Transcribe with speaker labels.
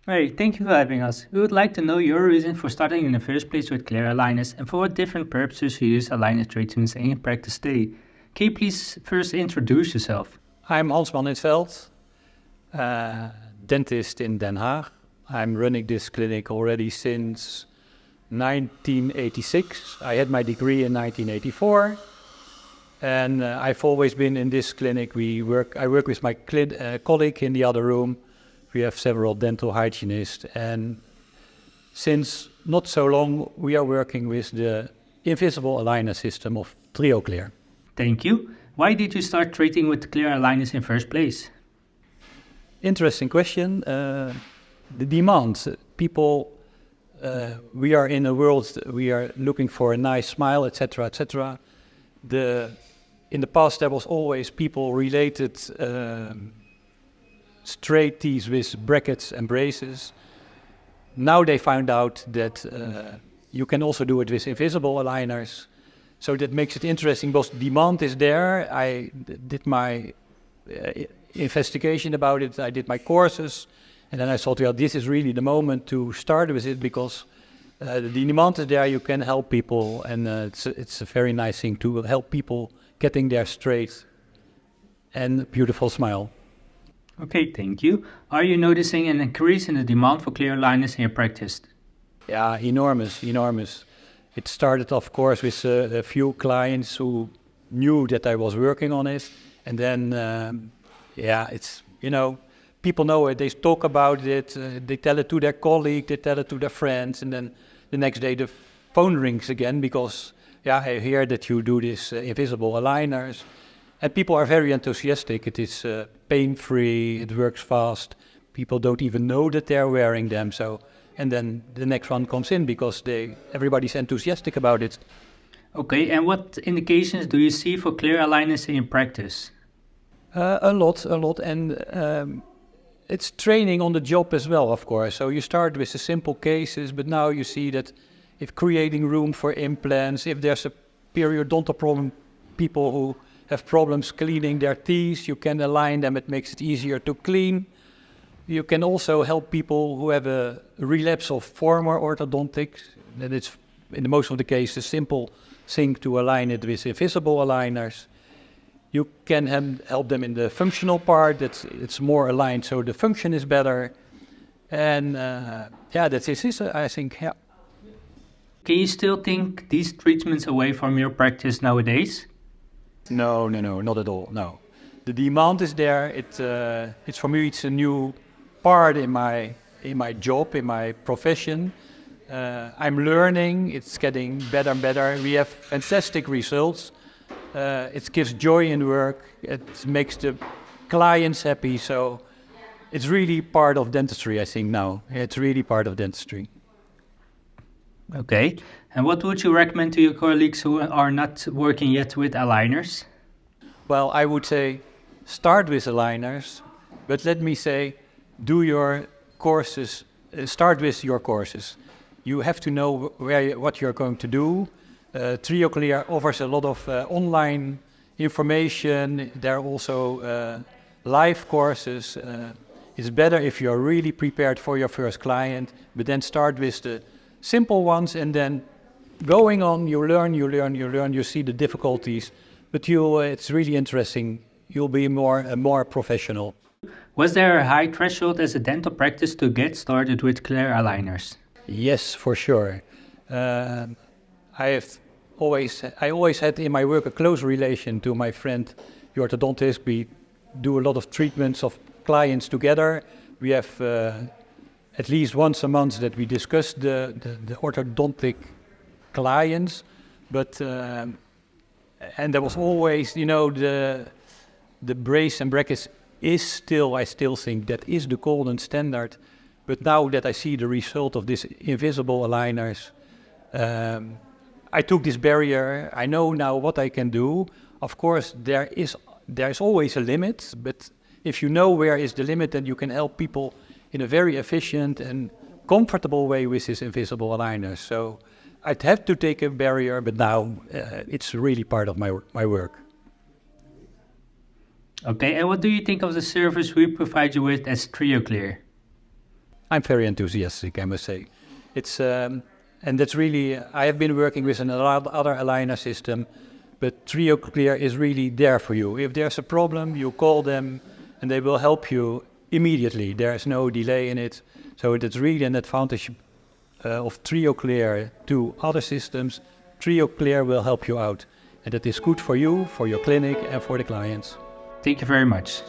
Speaker 1: Hey, thank you for having us. We would like to know your reason for starting in the first place with clear aligners and for what different purposes you use aligner treatments in your practice today. Can you please first introduce yourself?
Speaker 2: I'm Hansman in Veld, dentist in Den Haag. I'm running this clinic already since 1986. I had my degree in 1984, and I've always been in this clinic. I work with my colleague in the other room. We have several dental hygienists, and since not so long, we are working with the invisible aligner system of TrioClear.
Speaker 1: Thank you. Why did you start treating with clear aligners in first place?
Speaker 2: Interesting question. The demand. People, we are in a world, we are looking for a nice smile, etc., etc. In the past, there was always people related straight teeth with brackets and braces. Now they found out that you can also do it with invisible aligners. So that makes it interesting because demand is there. I did my investigation about it. I did my courses. And then I thought, well, this is really the moment to start with it because the demand is there. You can help people. And it's a very nice thing to help people getting their straight and beautiful smile.
Speaker 1: Okay, thank you. Are you noticing an increase in the demand for clear aligners in your practice?
Speaker 2: Yeah, enormous. It started, of course, with a few clients who knew that I was working on it. And then, it's, people know it. They talk about it. They tell it to their colleague. They tell it to their friends. And then the next day the phone rings again because, I hear that you do this invisible aligners. And people are very enthusiastic. It is pain-free. It works fast. People don't even know that they're wearing them. And then the next one comes in because everybody's enthusiastic about it.
Speaker 1: Okay, and what indications do you see for clear aligners in your practice?
Speaker 2: A lot. And it's training on the job as well, of course. So you start with the simple cases, but now you see that if creating room for implants, if there's a periodontal problem, people who have problems cleaning their teeth, you can align them. It makes it easier to clean. You can also help people who have a relapse of former orthodontics. That it's, in most of the cases, a simple thing to align it with invisible aligners. You can help them in the functional part. It's more aligned, so the function is better. And that's it, I think. Yeah.
Speaker 1: Can you still think these treatments away from your practice nowadays?
Speaker 2: No, not at all. No, the demand is there. It's for me. It's a new part in my job, in my profession. I'm learning. It's getting better and better. We have fantastic results. It gives joy in work. It makes the clients happy. So it's really part of dentistry, I think now. It's really part of dentistry.
Speaker 1: Okay, and what would you recommend to your colleagues who are not working yet with aligners?
Speaker 2: Well, I would say start with aligners, but let me say do your courses, start with your courses. You have to know what you're going to do. TrioClear offers a lot of online information. There are also live courses. It's better if you're really prepared for your first client, but then start with the simple ones and then going on, you learn, you see the difficulties, but it's really interesting. You'll be more professional.
Speaker 1: Was there a high threshold as a dental practice to get started with clear aligners?
Speaker 2: Yes, for sure. I always had in my work a close relation to my friend, the orthodontist. We do a lot of treatments of clients together. We have at least once a month that we discuss the orthodontic clients, but and there was always, the brace and brackets is still, I still think that is the golden standard. But now that I see the result of this invisible aligners, I took this barrier. I know now what I can do. Of course, there is always a limit, but if you know where is the limit, then you can help people in a very efficient and comfortable way with this invisible aligners. So I'd have to take a barrier, but now it's really part of my work.
Speaker 1: Okay, and what do you think of the service we provide you with as TrioClear?
Speaker 2: I'm very enthusiastic, I must say. It's and that's really, I have been working with another aligner system, but TrioClear is really there for you. If there's a problem, you call them and they will help you immediately. There's no delay in it. So it's really an advantage of TrioClear to other systems. TrioClear will help you out. And that is good for you, for your clinic and for the clients.
Speaker 1: Thank you very much.